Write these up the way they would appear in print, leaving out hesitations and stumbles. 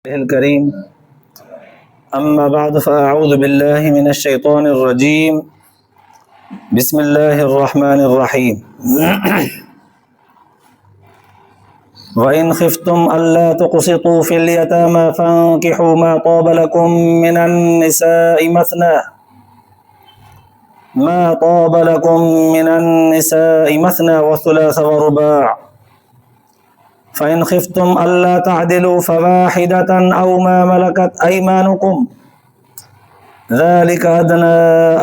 الكريم أما بعد فأعوذ بالله من الشيطان الرجيم بسم الله الرحمن الرحيم وإن خفتم ألا تقسطوا في اليتامى فانكحوا ما طاب لكم من النساء مثنى وثلاث ورباع فإن خفتم ألا تعدلوا فواحدة أو ما ملكت أيمانكم ذلك أدنى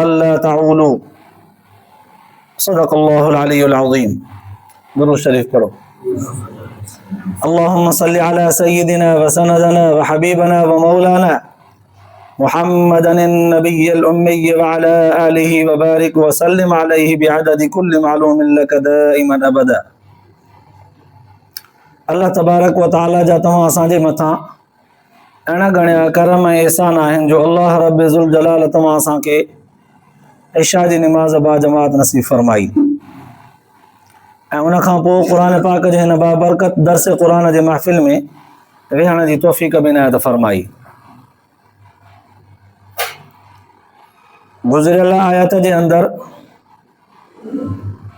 ألا تعولوا صدق الله العلي العظيم. درود شريف پڑھو. اللهم صل على سيدنا وسندنا وحبيبنا ومولانا محمدا النبي الأمي وعلى آله وبارك وسلم عليه بعدد كل معلوم لك دائما أبدا. अल्लाह तबारक व ताला जा तव्हां असांजे मथां अहिड़ा घणा करम ऐं एहसान आहिनि जो अल्लाह रब ज़ुल जलाल तव्हां असांखे इशा जी निमाज़ बा जमात नसीब फरमाई ऐं उन खां पोइ क़ुर पाक जे हिन बाबरकत दर्स क़ुर जे महफ़िल में वेहण जी तौफ़ीक़ बि इनायत फरमाई. गुज़िरियल आयत जे अंदरि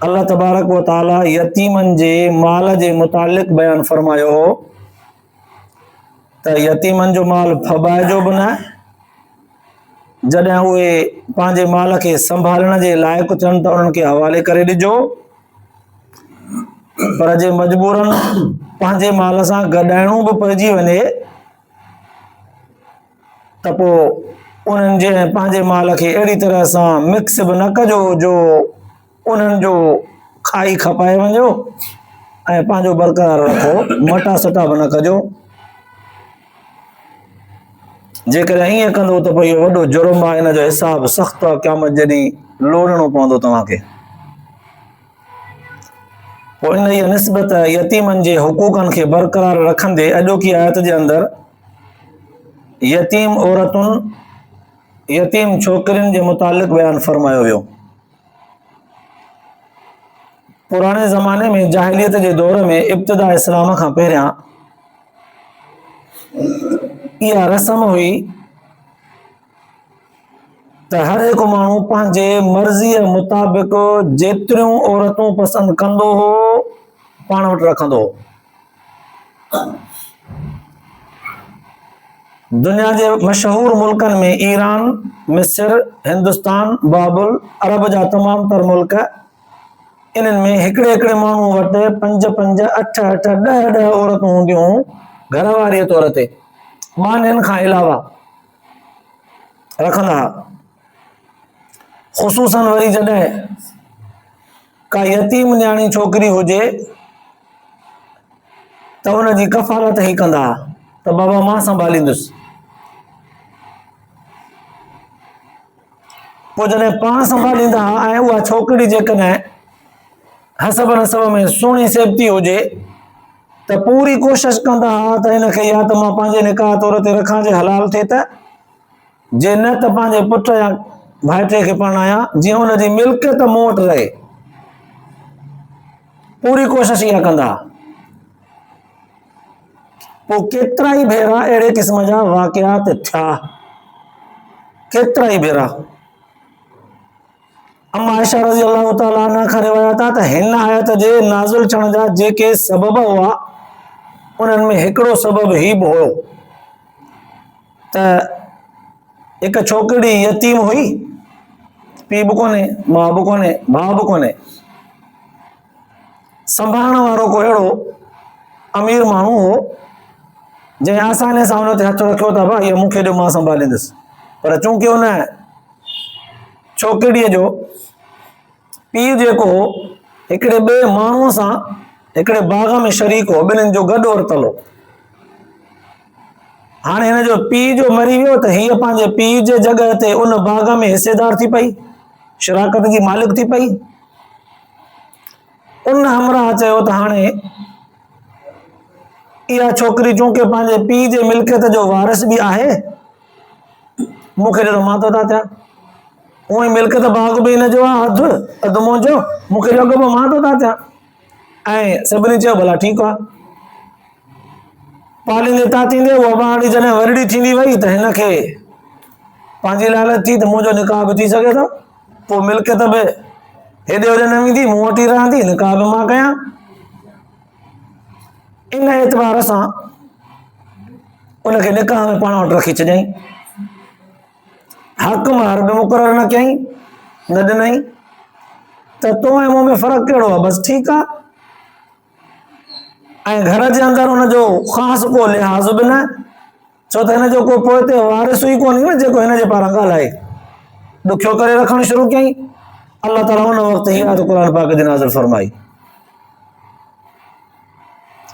अल्लाह तबारक व ताला यतीमन जे माल जे मुतालिक़ बयान फरमायो हो त यतीमन जो माल फबाइजो बि न, जॾहिं उहे पंहिंजे माल खे संभालण जे लाइक़ु थियनि त उन्हनि खे हवाले करे ॾिजो, पर जे मजबूरन पंहिंजे माल सां गॾाइणो बि पइजी वञे त पोइ उन्हनि जे पंहिंजे माल खे अहिड़ी तरह सां मिक्स बि न कजो जो उन्हनि जो खाई खपाए वञो ऐं पंहिंजो बरक़रार रखो, मटा सटा बि न कजो. जेकॾहिं ईअं कंदो त पोइ इहो वॾो जुर्म आहे, हिन जो हिसाबु सख़्तु आहे, क़यामत जॾहिं लोड़णो पवंदो तव्हांखे. पोइ इन जी निस्बत यतीमनि जे हुकूकनि खे बरक़रार रखंदे अॼोकी आयत जे अंदरि यतीम औरतुनि यतीम छोकिरियुनि जे मुतालिक़ बयानु फरमायो वियो. पुराणे ज़माने में जाहिलियत जे दौर में इब्तिदा इस्लाम खां पहिरियां इहा रस्म हुई त हर हिकु माण्हू पंहिंजे मर्ज़ीअ मुताबिक़ जेतिरियूं औरतूं पसंदि कंदो हो पाण वटि रखंदो हो. दुनिया जे मशहूर मुल्कनि में ईरान, मिस्र, हिंदुस्तान, बाबुल, अरब जा तमामु तर मुल्क, इन्हनि में हिकिड़े हिकिड़े माण्हू वटि 5 5 8 8 10 10 औरतूं हूंदियूं घरवारीअ तौर ते, मानियुनि खां अलावा रखंदा. ख़ुसूसन वरी जॾहिं का यतीम न्याणी छोकिरी हुजे त हुनजी कफ़ालत ई कंदा त बाबा मां संभालींदुसि. पोइ जॾहिं पाण संभालींदा ऐं उहा छोकिरी जेकॾहिं हसब नसब में सुहिणी सेबती हुजे त पूरी कोशिशि कंदा त हिनखे या त मां पंहिंजे निकाह तौर ते रखां जे हलाल थिए त, जे न त पंहिंजे पुट या भाइटे खे परणायां जीअं हुनजी मिल्कियत मूं वटि रहे. पूरी कोशिशि इहा कंदा. पोइ केतिरा ई भेरा अहिड़े क़िस्म जा वाक़ियात थिया, केतिरा ई भेरा. अम्मा आयशा रज़ी अल्लाह ताला अन्हा खां रिवायत आहे त हिन आयत जे नाज़िल थियण जा जेके सबब हुआ उन्हनि में हिकिड़ो सबब ही बि हुयो त हिकु छोकिरी यतीम हुई, पीउ बि कोन्हे, माउ बि कोन्हे, भाउ बि कोन्हे. संभालण वारो को अहिड़ो अमीर माण्हू हो जंहिं आसानी सां हुन ते हथ रखियो त भाई इहो मूंखे ॾियो, मां संभालींदुसि. पर चूंकि हुन छोकिरीअ जो पीउ जेको हो हिकिड़े ॿिए माण्हूअ सां हिकिड़े बाग़ में शरीक हो, ॿिन्हिनि जो गॾु वरितल हो. हाणे हिन जो पीउ जो मरी वियो त हीअ पंहिंजे पीउ जे जॻह ते उन बाग़ में हिसेदार थी पई, शराकत जी मालिक थी पई. उन हमरा चयो त हाणे इहा छोकिरी चूंकि पंहिंजे पीउ जे मिल्कियत जो वारिस बि आहे, मूंखे ॾियो मां थो था थिया. उहो ई मिल्कियत बाग़ बि हिन जो आहे, अधु मुंहिंजो, मूंखे लॻो मां थो था थिया. ऐं सभिनी चयो भला ठीकु आहे. पालींदे तातींदे उहा ॿारड़ी जॾहिं वरड़ी थींदी वई त हिनखे पंहिंजी लालच थी त मुंहिंजो निकाह बि थी सघे थो, पोइ मिल्कियत बि हेॾे होॾे न वेंदी, मूं वटि ई रहंदी, निकाह बि मां कयां। इन एतबार सां उनखे निकाह में पाण वटि रखी छॾियईं। हक़ महर बि मुक़ररु न कयईं, न ॾिनई त तो ऐं मूं में फ़र्क़ु कहिड़ो आहे, बसि ठीकु आहे। ऐं घर जे अंदरि हुनजो ख़ासि को लिहाज़ बि न, छो त हिनजो को पोइ ते वारिस ई कोन्हे न जेको हिन जे पारां ॻाल्हाए। ॾुखियो करे रखणु शुरू कयईं। अलाह ताला हुन वक़्तु हीअ आयत क़ुर पाक जी नाज़िल फरमाई।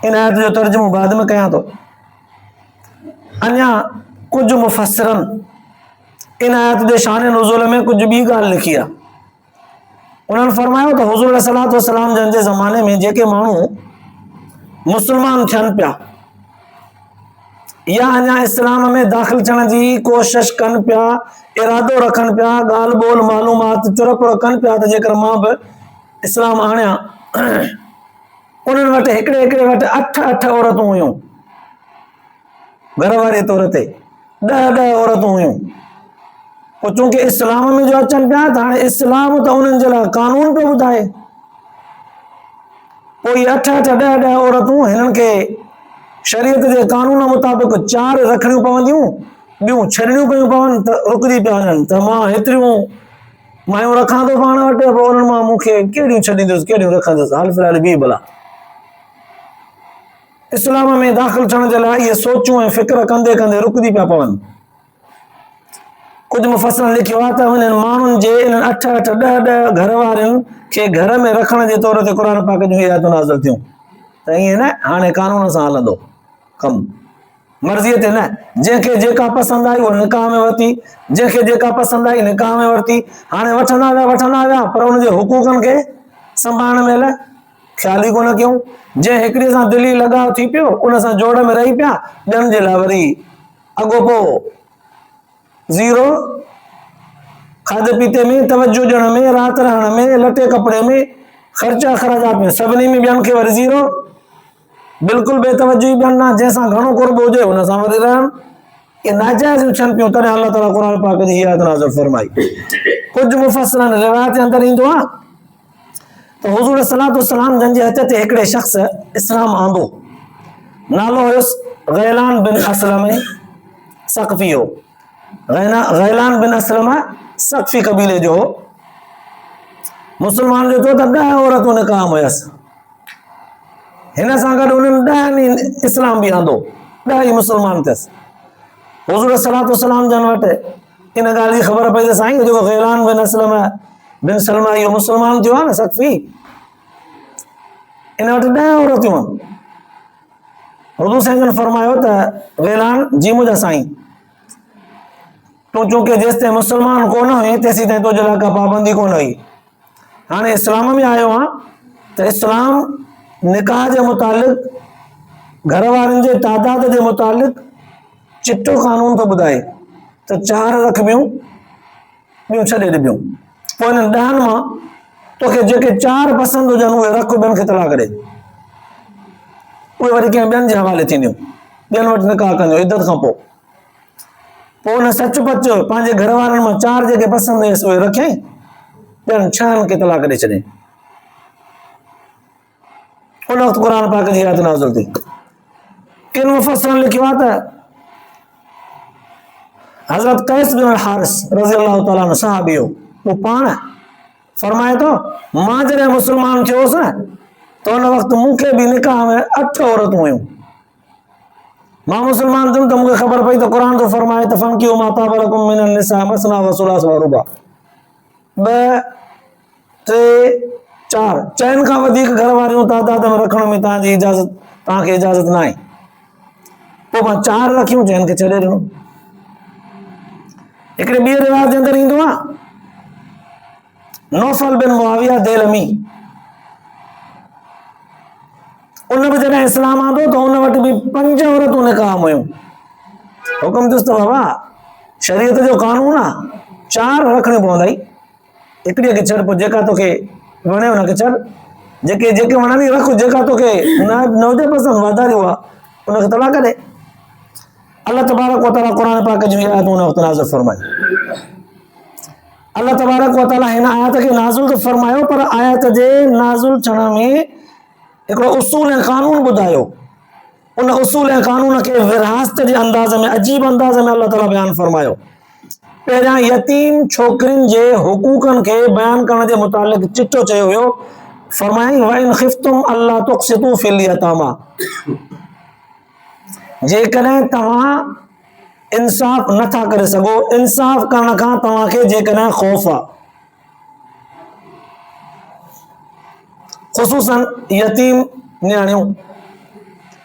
इन आयत जो तर्जुमो बाद में कयां थो। अञा कुझु मुफ़स्सिरनि इन आयत जे शान नुज़ूल में कुझु ॿी ॻाल्हि लिखी आहे। उन्हनि फरमायो त हुज़ूर अलैहिस्सलातु वस्सलाम जन जे ज़माने में जेके माण्हू मुस्लमान थियनि पिया या अञा इस्लाम में दाख़िल थियण जी कोशिश कनि पिया, इरादो रखनि पिया, ॻाल्हि ॿोल मालूमात चुरपुर कनि पिया त जेकर मां बि इस्लाम आणियां, उन्हनि वटि हिकिड़े वटि 8 औरतूं हुयूं, घर वारे तौर ते 10 औरतूं हुयूं। पोइ चूंकि इस्लाम में जो अचनि पिया त हाणे इस्लाम त उन्हनि जे लाइ कानून पियो ॿुधाए, पोइ 8 10 औरतूं हिननि खे शरीयत जे कानून मुताबिक़ 4 रखणियूं पवंदियूं, ॿियूं छॾणियूं पियूं पवनि त रुकजी पिया वञनि त मां हेतिरियूं मायूं रखां थो पाण वटि, पोइ उन्हनि मां मूंखे कहिड़ियूं छॾींदुसि कहिड़ियूं रखंदुसि, हाल फ़िलहाल बि भला। इस्लाम में दाख़िल थियण जे लाइ इहे सोचूं ऐं फ़िक्र कंदे कंदे रुकजी पिया पवनि। कुझु मुफ़स्सिरनि लिखियो आहे त उन्हनि माण्हुनि जे इन्हनि 8 10 घर वारनि खे घर में रखण जे तौर ते क़ुर पाक जूं आयतूं नाज़िल थियूं त ईअं न, हाणे कानून सां हलंदो कमु, मर्ज़ीअ ते न। जंहिंखे जेका पसंदि आई उहा निकाह में वरिती, जंहिंखे जेका पसंदि आई निकाह में वरिती। हाणे वठंदा विया पर उनजे हुकूकनि खे संभालण महिल ख़्याल ई कोन कयूं। जंहिं हिकिड़े सां दिली लगाव थी पियो, उन सां जोड़ में रही पिया, ॿियनि जे लाइ वरी अॻोपो ज़ीरो, खाधे पीते में, तवजो ॾियण में, राति रहण में, लटे कपिड़े में, ख़र्चा ख़राजात में, सभिनी में ॿियनि खे वरी ज़ीरो, बिल्कुलु बेतवजो ई ॿियनि ना, जंहिंसां घणो कुर्ब हुजे हुन सां वरी रहनि। ये नाजाइज़ थियनि पियूं, तॾहिं अलाह ताला क़ुर पाक जी आयत नाज़िल फरमाई। कुझु मुफ़स्सिरनि रिवायत जे अंदरि ईंदो आहे त हुज़ूर सल्लल्लाहु अलैहि वसल्लम जन जे हथ ते हिकिड़े शख़्स इस्लाम आंदो, नालो हुयुसि गैलान बिन असलम सक़फ़ी हो। गैलान बिन असलम सक़फ़ी क़बीले जो मुस्लमान जो त 10 औरतूं निकाह में हुयसि। हिन सां गॾु उन्हनि 10 इस्लाम बि आंदो, 10 ई मुस्लमान थियसि। हुज़ूर सल्लल्लाहु अलैहि वसल्लम जन वटि इन ॻाल्हि जी ख़बर पई त साईं जेको गैलान बिन असलम बिन सलमा इहो मुस्लमान थियो आहे न सक़फ़ी, इन वटि 10 औरतूं आहिनि। हुज़ूर साईं जन फरमायो त गैलान जी मुंहिंजा साईं, तूं चूंकि जेसि ताईं मुस्लमान कोन हुई तेसि ताईं तुंहिंजे लाइ का पाबंदी कोन हुई। हाणे इस्लाम में आयो आहे त इस्लाम निकाह जे मुतालिक़ घर वारनि जे तादाद जे मुतालिक़ चिट्टो कानून थो ॿुधाए त 4 रखबियूं, ॿियूं छॾे ॾिबियूं। पोइ हिननि 10 मां तोखे जेके 4 पसंदि हुजनि उहे रख, ॿियनि खे तलाक ॾे। उहे वरी कंहिं ॿियनि जे हवाले थींदियूं, ॿियनि वटि निकाह कंदियूं इद्दत खां पोइ। हुन सच पच पंहिंजे घर वारनि मां 4 जेके पसंदि हुयसि उहे रखियईं, ॿियनि 6 खे तलाक ॾेई छॾियईं। उन वक़्तु क़ुर पाक जी आयत नाज़िल थी। किन मुफ़स्सिरनि लिखियो आहे त हज़रत कैस बिन हारिस रज़ी अल्लाह ताला अन्हु सहाबी हो, वो पाण फरमाए थो मां जॾहिं मुस्लमान थियो हुउसि न त उन वक़्तु मूंखे बि निकाह में 8 औरतूं हुयूं। मां मुस्लमान थियुमि त मूंखे ख़बर पई त क़ुर थो फरमाए त फंकिहू मा ताब लकुम मिनन निसा मसना व सुलास व रुबा, 2 3 4 चइनि खां वधीक घर वारियूं तादाद में रखण में तव्हांखे इजाज़त न आहे। पोइ मां 4 रखियूं, चइनि खे छॾे ॾिनो। हिकिड़े ॿिए रिवाज जे अंदरि ईंदो आहे नौफल बिन मुआविया देलमी, उन बि जॾहिं इस्लाम आंदो त उन वटि बि 5 औरतूं निकाह में हुयूं। हुकुम थियुसि त बाबा शरीयत जो कानून आहे, 4 रखणियूं पवंदई, हिकिड़ीअ खे छॾ, पोइ जेका तोखे वणे हुनखे छॾ, जेके वणंदी रख, जेका तोखे न हुजे पसंदि वाधारी हुआ उनखे तलाक ॾे। अल्लाह तबारक व तआला क़ुरान पाक जी आयत उन वक़्तु नाज़िल फरमाई। अल्लाह तबारक व तआला हिन आयत खे नाज़िल तो फरमायो, पर आयत जे नाज़िल थियण में हिकिड़ो उसूल ऐं क़ानून ॿुधायो। उन उसूल ऐं क़ानून खे विरासत जे अंदाज़ में, अजीब अंदाज़ में अल्लाह ताला बयानु फरमायो। पहिरियां यतीम छोकिरियुनि जे हुकूकनि खे बयानु करण जे मुतालिक़ चिटो चयो वियो। फरमाई वइन खिफ्तुम अल्ला तुक़सितू फिल यतामा, जेकॾहिं तव्हां इंसाफ़ नथा करे सघो, इंसाफ़ करण खां तव्हांखे जेकॾहिं ख़ौफ़ आहे, ख़ुसूसन यतीम नियाणियूं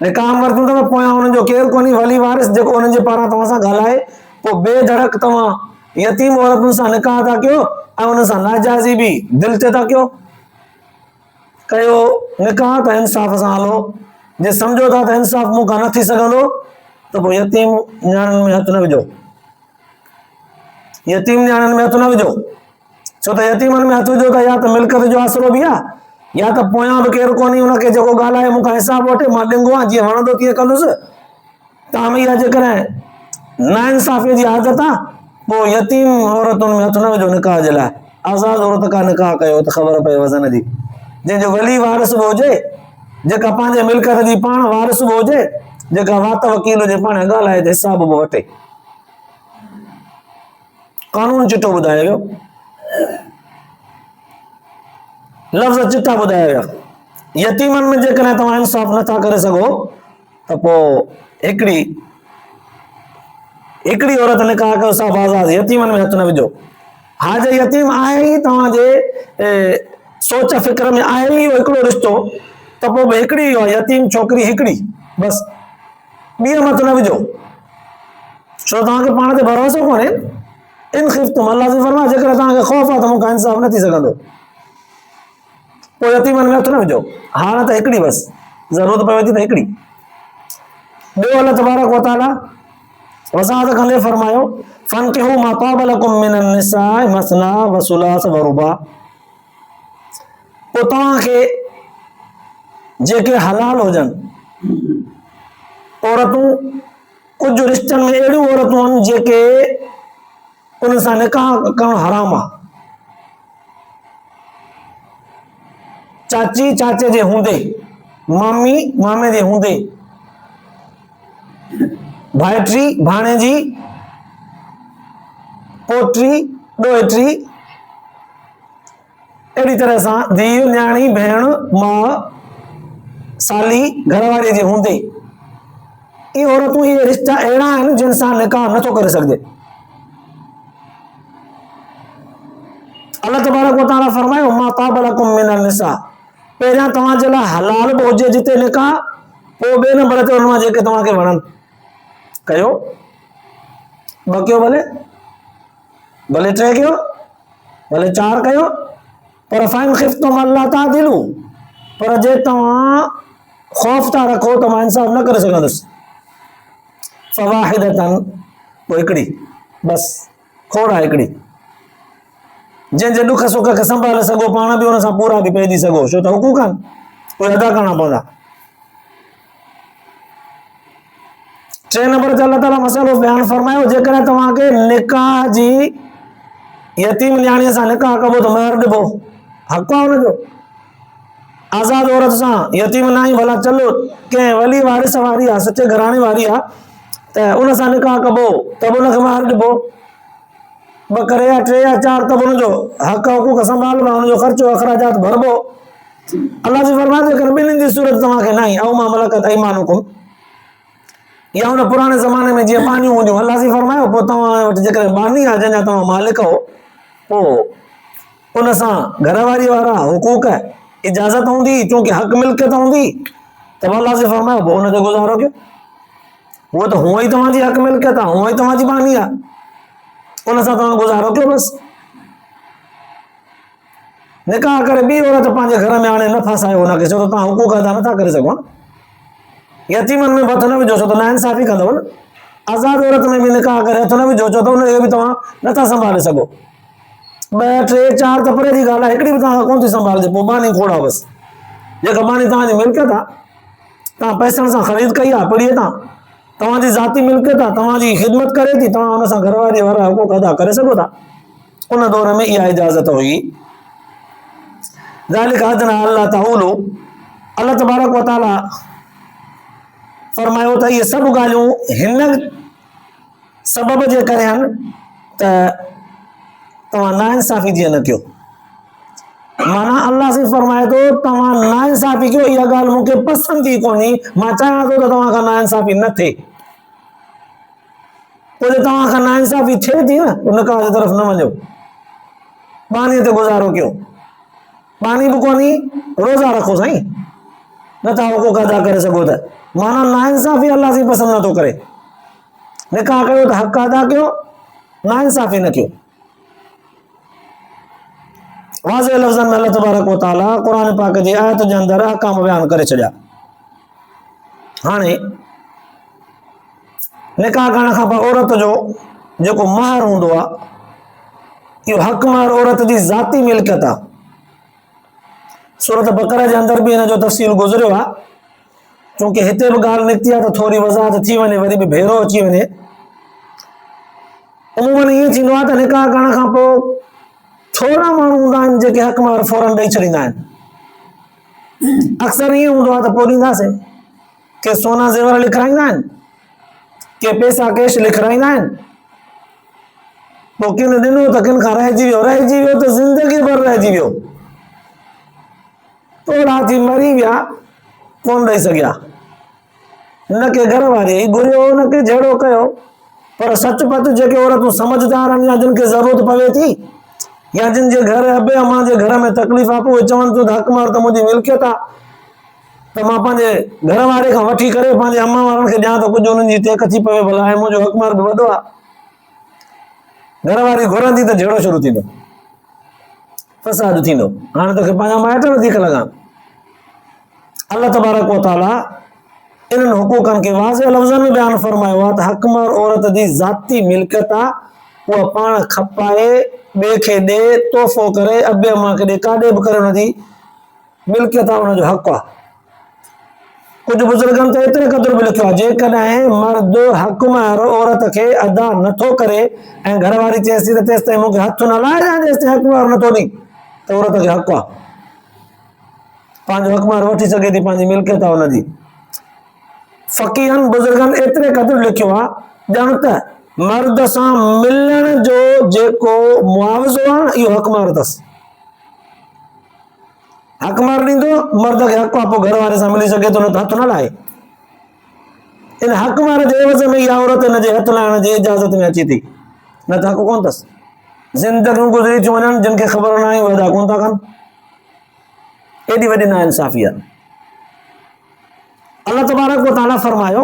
निकाह वरितूं अथव, पोयां हुननि जो केरु कोन्हे वली वारिस जेको हुननि जे पारां तव्हां सां ॻाल्हाए, पोइ बेधड़क तव्हां यतीम औरतुनि सां निकाह था कयो ऐं हुन सां नाजाइज़ी बि दिलि ते था कयो निकाह त इंसाफ़ सां हलो। जे सम्झो था त इंसाफ़ मूंखां न थी सघंदो त पोइ यतीम नियाणियुनि में हथु न विझो, यतीम नियाणियुनि में हथु न विझो। छो त यतीमनि में हथु विझो त या त मिल्कत जो आसिरो बि आहे, या त पोयां बि केरु कोन्हे हुनखे जेको ॻाल्हाए मूंखां हिसाब वठे, मां ॾिंगो आहियां, जीअं वणंदो तीअं कंदुसि। तव्हां में इहा जेकॾहिं नाइंसाफ़ीअ जी आदत आहे, पोइ यतीम औरतुनि में हथु न विझो निकाह जे लाइ। आज़ाद औरत खां निकाह कयो त ख़बर पए वज़न जी, जंहिंजो वली वारिस बि हुजे, जेका पंहिंजे मिल्कत जी पाण वारिस बि हुजे, जेका वात वकील हुजे, पाण ॻाल्हाए त हिसाब बि वठे। कानून चिटो ॿुधायो वियो, लफ़्ज़ चिटा ॿुधाया विया। यतीमनि में जेकॾहिं तव्हां इंसाफ़ नथा करे सघो त पोइ हिकिड़ी औरत निकाह कयो, सभु आज़ाद, यतीमनि में हथु न विझो। हा जे यतीम आहे ई तव्हांजे सोच फिक्र में आहे ई हिकिड़ो रिश्तो, त पोइ बि हिकिड़ी यतीम छोकिरी हिकिड़ी बसि, ॿीअ में हथु न विझो। छो तव्हांखे पाण ते भरोसो कोन्हे। इन खिफ्तुम, अल्लाह जी फरमाए जेकॾहिं तव्हांखे ख़ौफ़ आहे त मूंखां इंसाफ़ न थी सघंदो, पोइ यतीमनि में हथु न विझो। हाणे त हिकिड़ी बसि, ज़रूरत पवे थी त हिकिड़ी। ॿियो अल्लाह तबारक व तआला वज़ाहत कंदे फरमायो फनकिहू मा ताब लकुम मिनन निसाए मसना व सुलास व रुबा, पोइ तव्हांखे जेके हलाल हुजनि औरतूं, कुझु रिश्तनि में अहिड़ियूं औरतूं आहिनि जेके उन सां निकाह करणु हराम आहे। चाची चाचे जे हूंदे, मामी मामे जे हूंदे, भाइटी भाणे जी, पोटी ॾोहिटी, अहिड़ी तरह सां धीउ न्याणी भेण माउ साली घरवारी जे हूंदे, इहे औरतूं, इहे रिश्ता अहिड़ा आहिनि जिन सां निकाह नथो करे सघिजे। अल्लाह तबारक व तआला फरमायो मा ताब लकुम मिनन निसा, पहिरियां तव्हांजे लाइ हलाल बि हुजे जिते निकाह, पोइ ॿिए नंबर ते हुन मां जेके तव्हांखे वणनि कयो, ॿ कयो भले 3 कयो, भले 4 कयो, पर फाइन खिफ्तुम अल्ला तादिलू, पर जे तव्हां ख़ौफ़ था रखो त मां इंसाफ़ न करे सघंदुसि, फवाहिदतन, पोइ हिकिड़ी बसि, खोड़ आहे हिकिड़ी, जंहिंजे दुख सुख खे संभाले सघो, पाण बि हुन सां पूरा बि पइजी सघो। छो त हुकूक आहिनि, उहे अदा करणा पवंदा। 3 नंबर ते अल्लाह ताला मसइलो बयानु फरमायो, जेकॾहिं तव्हांखे निकाह जी यतीम नियाणीअ सां निकाह कबो त महर ॾिबो, हक़ आहे हुनजो। आज़ाद औरत सां यतीम न आई, भला चलो कंहिं वली वारिस वारी आहे, सचे घराणे वारी आहे, त उन सां निकाह कबो त बि हुनखे महर ॾिबो। 2 करे या 3 या 4 त बि हुनजो हक़ हुकूक संभालबा, हुनजो ख़र्चो अख़राजात भरबो। अल्लाह जी फरमाए जेकॾहिं ॿिन्हिनि जी सूरत तव्हांखे न आई, औ मा मलकत ऐमानुकुम, या हुन पुराणे ज़माने में जीअं बानियूं हूंदियूं, अल्लाह जी फरमायो पोइ तव्हां वटि जेकॾहिं बानी आहे जंहिंजा तव्हां मालिक हो, पोइ उन सां घरवारी वारा हुकूक इजाज़त हूंदी, चूंकि हक़ मिल्कियत हूंदी, त अल्लाह जी फरमायो पोइ उन ते गुज़ारो कयो। उहो त हूअं ई तव्हांजी हक़ मिल्कियत आहे, हूअं ई तव्हांजी बानी आहे, उन सां तव्हां गुज़ारो कयो बसि। निकाह करे ॿी औरत पंहिंजे घर में हाणे न फासायो हुनखे, छो त तव्हां हुकूक अदा नथा करे सघो न। यतीमनि में हथु न विझो, छो त नाइंसाफ़ी कंदव न। आज़ाद औरत में बि निकाह करे हथु न विझो, छो त हुनखे बि तव्हां नथा संभाले सघो। 2 3 4 त परे जी ॻाल्हि आहे, हिकिड़ी बि तव्हां कोन थी संभालिजे, पोइ बानी खोड़ा बसि। जेका बानी तव्हांजी मिल्कियत आहे, तव्हां पैसनि सां ख़रीद कई आहे, पढ़ीअ तां तव्हांजी ज़ाती मिल्कियत आहे, तव्हांजी ख़िदमत करे थी, तव्हां हुन सां घरवारी वारा हुकूक अदा करे सघो था। उन दौर में इहा इजाज़त हुई। ज़ालिक अदना अल्ला ताउलू, अल्लाह तबारक व तआला फरमायो त इहे सभु ॻाल्हियूं हिन सबब जे करे आहिनि त तव्हां नाइंसाफ़ी जीअं न कयो। माना अल्लाह से फरमाए थो तव्हां नाइंसाफ़ी कयो, इहा ॻाल्हि मूंखे पसंदि ई कोन्हे, मां चाहियां थो त तव्हां खां नाइंसाफ़ी न थिए। पोइ तव्हां खां नाइंसाफ़ी थिए थी न, निकाह जी तरफ़ न वञो, पाणीअ ते गुज़ारो कयो, पाणी बि कोन्हे, रोज़ा रखो साईं, नथा हुकूक अदा करे सघो त। माना नाइंसाफ़ी अल्लाह से पसंदि नथो करे। निकाह कयो त हक़ अदा कयो, नाइंसाफ़ी न कयो। वाज़े लफ़्ज़नि में अल्लाह तबारक व तआला क़ुरान पाक जी आयत जे अंदरि अहकाम बयान करे छॾिया। हाणे निकाह करण खां पोइ औरत जो जेको महर हूंदो आहे, इहो हक़ महर औरत जी ज़ाती मिल्कियत आहे। सूरत बकरा जे अंदरि बि हिन जो तफ़सील गुज़रियो आहे, चूंकि हिते बि ॻाल्हि निकिती आहे त थोरी वज़ाहत थी वञे, वरी बि भेरो अची वञे। अमूमन ईअं थींदो आहे त निकाह करण खां पोइ थोरा माण्हू हूंदा आहिनि जेके हक़ महर फौरन ॾेई छॾींदा आहिनि। अक्सर ईअं हूंदो आहे त पोइ ॾींदासीं, के सोना ज़ेवर लिखाईंदा आहिनि, के पैसा कैश लिखाईंदा आहिनि, पोइ किन ॾिनो त किन खां रहिजी वियो त ज़िंदगी भर रहिजी वियो, थोरा थी मरी विया, कोन ॾेई सघिया। न के घर वारे घुरियो, न के जहिड़ो कयो, पर सच पच जेके औरतूं समझदार आहिनि या जिन खे ज़रूरत पवे थी, या जिन जे घर अबे अम्मा जे घर में तकलीफ़ आहे, पोइ चवनि थियूं त हक़ महर त मुंहिंजी मिल्कियत आहे, त मां पंहिंजे घर वारे खां वठी करे पंहिंजे अम्मा वारनि खे ॾियां त कुझु उन्हनि जी टेक थी पवे, भला ऐं मुंहिंजो हक़ महर बि वॾो आहे। घर वारी घुरंदी त जहिड़ो शुरू थींदो, फसाद थींदो। हाणे तोखे पंहिंजा माइट वधीक लॻा। अल्लाह तबारक व तआला इन्हनि हुकूकनि खे वाज़े लफ़्ज़नि में बयान फरमायो आहे त हक़ महर औरत जी ज़ाती मिल्कियत आहे, उहा पाण खपाए, ॿिए खे ॾे, तोहफ़ो करे, अबे अम्मा खे ॾे, काॾे बि करे हुनजी मिल्कियत आहे, हुनजो हक़ आहे। कुझु बुज़ुर्गनि त एतिरे क़दुरु बि लिखियो आहे, जेकॾहिं मर्द हक़ महर औरत खे अदा नथो करे ऐं घर वारी चएसि थी त तेसि ताईं मूंखे हथ न लाइजांइ जेसि ताईं हक़ महर नथो ॾी, त औरत खे हक़ आहे, पंहिंजो हक़ महर वठी सघे थी, पंहिंजी मिल्कियत आहे हुनजी। फ़क़ीहनि बुज़ुर्गनि एतिरे क़दुरु लिखियो आहे, ॼण त मर्द सां मिलण जो जेको मुआवज़ो आहे, इहो हक़ महर अथसि। हक़ महर ॾींदो, मर्द खे हक़ आहे, पोइ घर वारे सां मिली सघे थो, न त हथ न लाहे। इन हक़ महर जे एवज़ में इहा औरत हिन जे हथ लाहिण जी इजाज़त में अची थी, न त हक़ कोन अथसि। ज़िंदगियूं गुज़री थियूं वञनि, जिन खे ख़बर न आहे उहे अदा कोन था कनि। एॾी वॾी नाइंसाफ़ी आहे। अल्लाह तबारक व तआला फरमायो,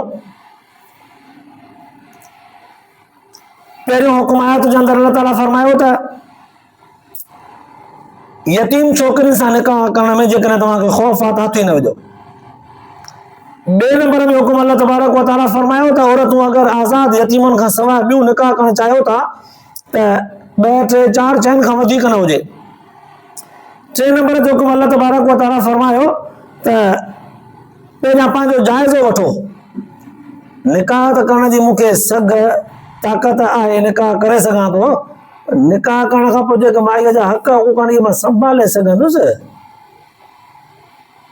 पहिरियों हुकुम आयत जे अंदरि अल्लाह ताला फरमायो त यतीम छोकिरियुनि सां निकाह करण में जेकॾहिं तव्हांखे ख़ौफ़ आहे त हथ ई न विझो। ॿिए नंबर में हुकुम अल्लाह तबारक व तआला फरमायो त औरतूं अगरि आज़ाद यतीमनि खां सवाइ ॿियूं निकाह करणु चाहियो था त 2, 3, 4 चइनि खां वधीक न हुजे। 3 नंबर ते हुकुम अल्लाह तबारक व तआला फरमायो त पहिरियां पंहिंजो जाइज़ो वठो। निकाह त करण जी मूंखे सघ ताक़त आहे, निकाह करे सघां थो, निकाह करण खां पोइ जेके माईअ जा हक़ हुकूक आहिनि, मां संभाले सघंदुसि,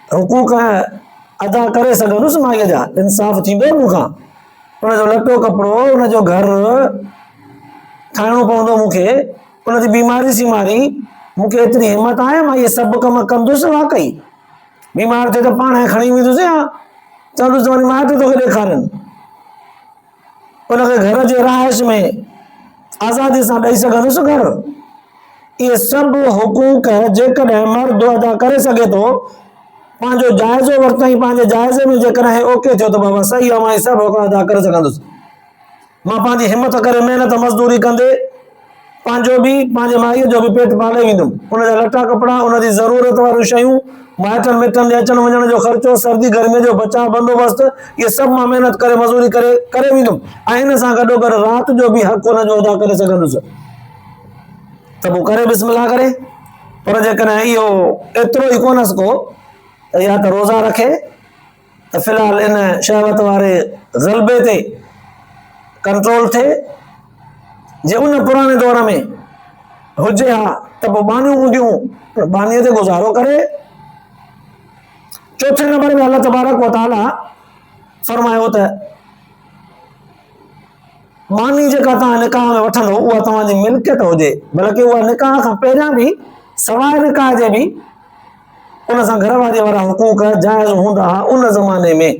हुकूक अदा करे सघंदुसि माईअ जा, इंसाफ़ थींदो मूंखां, हुनजो लटो कपिड़ो, हुनजो घर ठाहिणो पवंदो मूंखे, हुनजी बीमारी सीमारी, मूंखे एतिरी हिमत आहे, मां इहे सभु कम कंदुसि। वाकई बीमार थिए त पाण खणी वेंदुसि, या चवंदुसि वञी माइट तोखे ॾेखारनि, उनखे घर जे रहाइश में आज़ादी सां ॾेई सघंदुसि घर। इहे सभु हुकूक जेकॾहिं मर्द अदा करे सघे थो, पंहिंजो जाइज़ो वरितई, पंहिंजे जाइज़े में जेकॾहिं ओके थियो त बाबा सही आहे, मां इहे सभु हुकूक अदा करे सघंदुसि। मां पंहिंजी हिमत करे महिनत मज़दूरी कंदे पंहिंजो बि पंहिंजे माईअ जो बि पेट पाले वेंदुमि। उनजा लटा कपिड़ा, उनजी ज़रूरत वारियूं शयूं, माइटनि मिटनि जे अचण वञण जो ख़र्चो, सर्दी गर्मी जो बचाव बंदोबस्त, इहे सभु मां महिनत करे मज़दूरी करे वेंदुमि। ऐं हिन सां गॾोगॾु राति जो बि हक़ हुनजो अदा करे सघंदुसि, त पोइ करे बिस्मिल्लाह करे। पर जेकॾहिं इहो एतिरो ई कोन्हसि को, त या त रोज़ा रखे, त त फ़िलहाल इन शहवत वारे ग़लबे ते कंट्रोल थिए। जे उन पुराणे दौर में हुजे हा त पोइ बानियूं हूंदियूं, बानीअ ते गुज़ारो करे। चौथे नंबर में अल्लाह तबारक व तआला फरमायो त बानी जेका तव्हां निकाह में वठंदो उहा तव्हांजी मिल्कियत हुजे, बल्कि उहा निकाह खां पहिरियां बि सवाइ निकाह जे बि उन सां घरवारी वारा हुकूक जाइज़ हूंदा हुआ उन ज़माने में।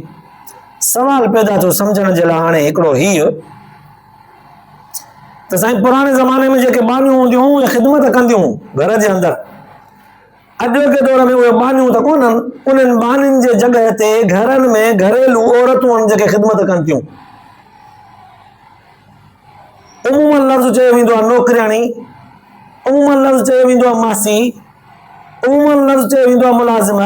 सवाल पैदा थियो सम्झण जे लाइ हाणे हिकिड़ो हीउ त साईं पुराणे ज़माने में जेके बानियूं हूंदियूं उहे ख़िदमत कंदियूं घर जे अंदरि, अॼोके दौर में उहे बानियूं त कोन्हनि, उन्हनि बानियुनि जे जॻह ते घरनि में घरेलू औरतूं जेके ख़िदमत कनि थियूं। उमूमन लफ़्ज़ चयो वेंदो आहे नौकरियाणी, उमूमन लफ़्ज़ चयो वेंदो आहे मासी, उमूमन लफ़्ज़ चयो वेंदो आहे मुलाज़िम,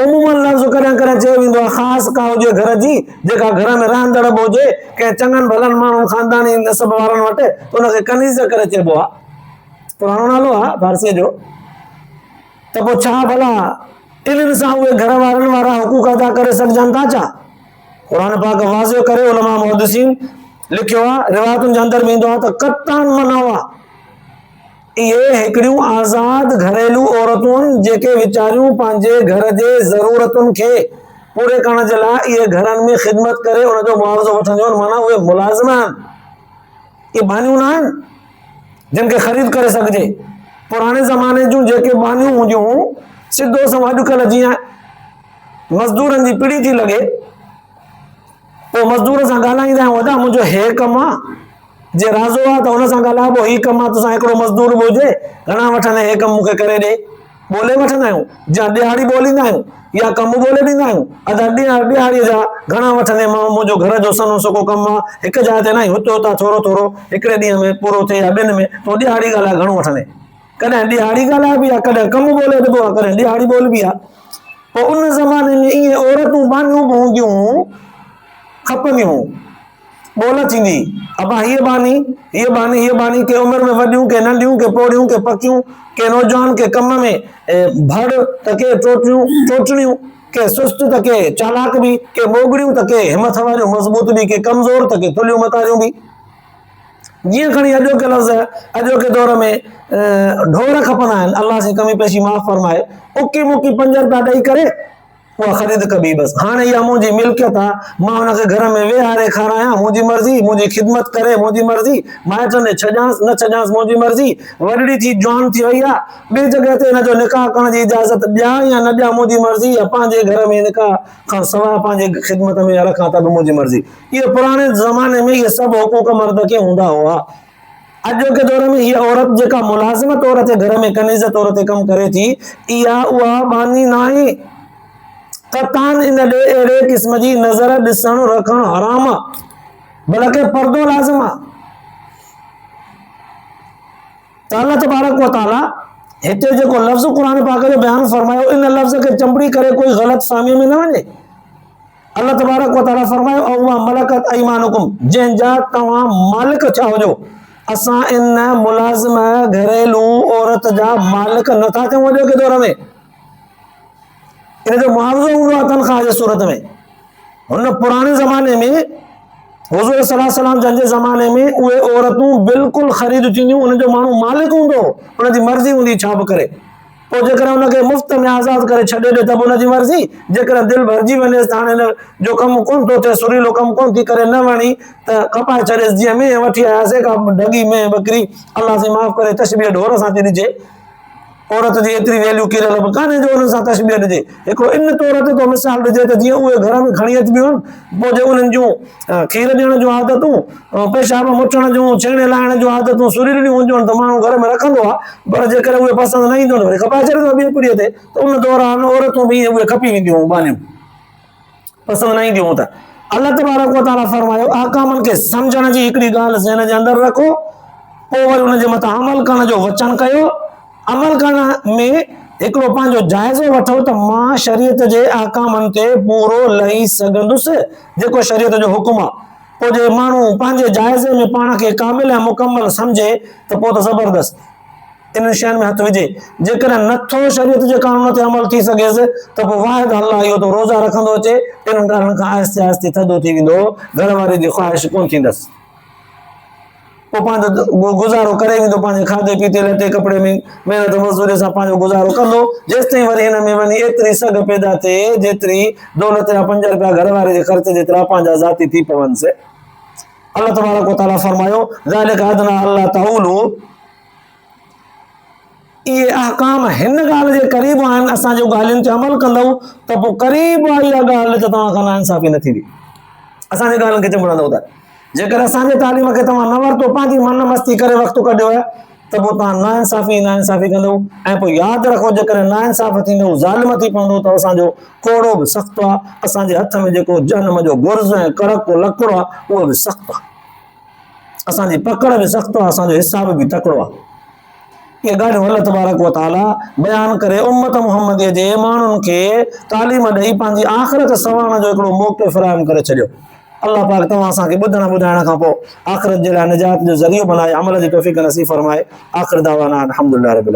उमूमन लफ़्ज़ कॾहिं कॾहिं चयो वेंदो आहे ख़ासि का हुजे घर जी जेका घर में रहंदड़ बि हुजे कंहिं चङनि भलनि माण्हुनि ख़ानदानी नसब वारनि वटि, त उनखे कनीज़ करे चइबो आहे, पुराणो नालो आहे फारसीअ जो। त पोइ छा भला इन्हनि सां उहे घर वारनि वारा हुकूक अदा करे सघजनि था छा? क़ुरान पाक वाज़िह करे उलमा मुहद्दिसीन लिखियो आहे, रिवायतुनि जे अंदरि ईंदो आहे त क़त्तान मना हुआ इहे हिकिड़ियूं आज़ाद घरेलू औरतूं जेके वीचारियूं पंहिंजे घर जे ज़रूरतुनि खे पूरे करण जे लाइ इहे घरनि में ख़िदमत करे उनजो मुआवज़ो वठंदियूं आहिनि, माना उहे मुलाज़िम आहिनि, इहे बानियूं न आहिनि जिन खे ख़रीद करे सघिजे। पुराणे ज़माने जूं जेके बानियूं हूंदियूं सिधो सम अॼुकल्ह जीअं मज़दूरनि जी पीड़ी थी लॻे, पोइ मज़दूर सां ॻाल्हाईंदा आहियूं, वॾा मुंहिंजो हे कमु आहे, जे राज़ो आहे त हुन सां ॻाल्हाइबो, ही कमु आहे तोसां हिकिड़ो मज़दूर बि हुजे, घणा वठंदे हे कमु मूंखे करे ॾे, ॿोले वठंदा आहियूं या ॾिहाड़ी ॿोलींदा आहियूं या कमु ॿोले ॾींदा आहियूं, अदा ॾिहाड़ीअ जा घणा वठंदे, मां मुंहिंजो घर जो सनो सुको कमु आहे, हिकु जाइ ते न हुतो हुतां थोरो थोरो हिकिड़े ॾींहं में पूरो थिए या ॿिनि में, पोइ ॾिहाड़ी ॻाल्हाए घणो वठंदे, कॾहिं ॾिहाड़ी ॻाल्हाए बि आहे, कॾहिं कमु ॿोले ॾिबो आहे, कॾहिं ॾिहाड़ी ॿोल बि आहे। पोइ उन ज़माने में इहे औरतूं बानियूं बि हूंदियूं खपंदियूं, ॿोल थींदी, अबा हीअ बानी हीअ बानी हीअ बानी, के उमिरि में वॾियूं के नंढियूं, के पोड़ियूं के पकियूं, के नौजवान के कम में भड़ त के चोचड़ियूं, के सुस्त त के चालाक बि, के मोगड़ियूं त के हिमत वारियूं मज़बूत बि, के कमज़ोर त के थुलियूं मतारियूं बि। जीअं खणी अॼोके लफ़्ज़ अॼोके दौर में ढोर खपंदा आहिनि, अलाह जी कमी पेशी माफ़ फरमाए, उकी मुकी 5 रुपया ॾेई करे उहा ख़रीद कबी, बसि हाणे इहा मुंहिंजी मिल्कियत आहे, मां हुनखे घर में वेहारे खारायां, मुंहिंजी मर्ज़ी, मुंहिंजी ख़िदमत करे मुंहिंजी मर्ज़ी, माइटनि छॾियांसि न छॾियांसि मुंहिंजी मर्ज़ी, वॾड़ी थी जवान थी वई आहे, ॿी जॻह ते हिनजो निकाह करण जी इजाज़त ॾियां या न ॾियां मुंहिंजी मर्ज़ी, या पंहिंजे घर में निकाह खां सवाइ पंहिंजे ख़िदमत में रखां त बि मुंहिंजी मर्ज़ी। इहे पुराणे ज़माने में इहे सभु हुकूक मर्द खे हूंदा हुआ। अॼोके दौर में हीअ औरत जेका मुलाज़िम तौर ते घर में कनीज़ तौर ते कमु करे थी, इहा उहा बानी न आहे, क़तान इन ॾे अहिड़े क़िस्म जी नज़र ॾिसणु रखणु हराम आहे, बल्कि पर्दो लाज़िम आहे। त अल्लाह तबारक व तआला हिते जेको लफ़्ज़ क़ुरान पाक जो बयानु फरमायो, इन लफ़्ज़ खे चंबड़ी करे कोई ग़लत फ़हमी में न वञे। अल्लाह तबारक व तआला फरमायो औ मा मलकत अयमानुकुम, जंहिंजा तव्हां मालिक थिया हुजो, असां इन मुलाज़िम घरेलू औरत जा मालिक नथा थियूं अॼोके दौर में, इनजो मुआवज़ो हूंदो आहे तनख़्वाह जे सूरत में। हुन पुराणे ज़माने में हुज़ूर सल्लल्लाहु अलैहि वसल्लम जंहिंजे ज़माने में उहे औरतूं बिल्कुलु ख़रीद थींदियूं, उनजो माण्हू मालिक हूंदो, उनजी मर्ज़ी हूंदी छा बि करे, पोइ जेकॾहिं हुनखे मुफ़्त में आज़ादु करे छॾे ॾे त बि हुनजी मर्ज़ी, जेकॾहिं दिलि भरिजी वञेसि त हाणे जो कमु कोन थो थिए, सुरीलो कमु कोन थी करे, न वणी त कपाए छॾेसि, जीअं में वठी आयासीं का ढगी में बकरी, अलाह से माफ़ करे तशबीह ढोर सां थी ॾिजे, औरत जी एतिरी वैल्यू किरियल बि कान्हे जो हुन सां तशबीह ॾिजे। हिकिड़ो इन तौर ते तो मिसाल ॾिजे त जीअं उहे घर में खणी अचिबियूं आहिनि, पोइ जे उन्हनि जूं खीर ॾियण जूं आदतूं, पेशाब मुछण जूं, छेणे लाहिण जूं आदतूं सुरीलियूं हुजनि त माण्हू घर में रखंदो आहे, पर जेकॾहिं उहे पसंदि न ईंदो त वरी खपाए छॾींदो ॿिए पीढ़ीअ ते, त उन दौरान औरतूं बि उहे खपी वेंदियूं बानियूं, पसंदि न ईंदियूं। त अल्लाह तबारक व तआला फरमायो अहकामनि खे सम्झण जी हिकिड़ी ॻाल्हि ज़हन जे अंदरि रखो, पोइ वरी उनजे मथां अमल करण जो वचन कयो। अमल करण में हिकिड़ो पंहिंजो जाइज़ो वठो त मां शरीयत जे अहकामनि ते पूरो लही सघंदुसि, जेको शरीयत जो हुकुम आहे। पोइ जे माण्हू पंहिंजे जाइज़े में पाण खे कामिल ऐं मुकमल सम्झे त पोइ त ज़बरदस्त, इन शयुनि में हथ विझे। जेकॾहिं नथो शरीयत जे कानून ते अमल थी सघेसि त पोइ वाहिद अल्लाह इहो त रोज़ा रखंदो अचे, टिनि ॻाल्हियुनि खां आहिस्ते आहिस्ते थधो थी वेंदो, घर वारे जी ख़्वाहिश कोन थींदसि, पोइ पंहिंजो गुज़ारो करे वेंदो, पंहिंजे खाधे पीते लटे कपिड़े में महिनत मज़दूरी सां पंहिंजो गुज़ारो कंदो, जेसि ताईं वरी हिन में वञी एतिरी सघ पैदा थिए जेतिरी दौलत जा 5 रुपया घर वारे जे ख़र्च जेतिरा पंहिंजा ज़ाती थी पवनि से। अल्लाह तबारक व तआला फरमायो ज़ालिका अदना अल्ला तऊलू, इहे अहकाम हिन ॻाल्हि जे क़रीब आहिनि, असां जो ॻाल्हियुनि ते अमल कंदव त पोइ क़रीब आहे इहा ॻाल्हि त तव्हां खां नाइंसाफ़ी न थींदी। असांजी ॻाल्हियुनि खे चिंबड़ंदव त जेकर असांजे तालीम खे तव्हां न वरितो, पंहिंजी मन मस्ती करे वक़्तु कढियो आहे त पोइ तव्हां नाइंसाफ़ी कंदव। ऐं पोइ यादि रखो जेकॾहिं नाइंसाफ़ थींदो, ज़ालिम थी पवंदो त असांजो कोड़ो बि सख़्तु आहे, असांजे हथ में जेको जनम जो गुर्ज़ ऐं कड़क लकिड़ो आहे उहो बि सख़्तु आहे, असांजी पकड़ बि सख़्तु आहे, असांजो हिसाब बि तकिड़ो आहे। इहे ॻाल्हियूं अल्लाह तबारक व तआला बयान करे उम्मत मुहम्मदीअ जे माण्हुनि खे तालीम ॾेई पंहिंजी आख़िरत संवारण जो हिकिड़ो मौक़ो फ़राहम करे छॾियो। अल्लाह पाक तव्हां असांखे ॿुधण ॿुधाइण खां पोइ आख़िरत जे लाइ निजात जो ज़रियो बनाए, अमल जी तौफ़ीक़ नसीब फरमाए। आख़िर दावाना अल्हम्दुलिल्लाह रब्बिल आलमीन।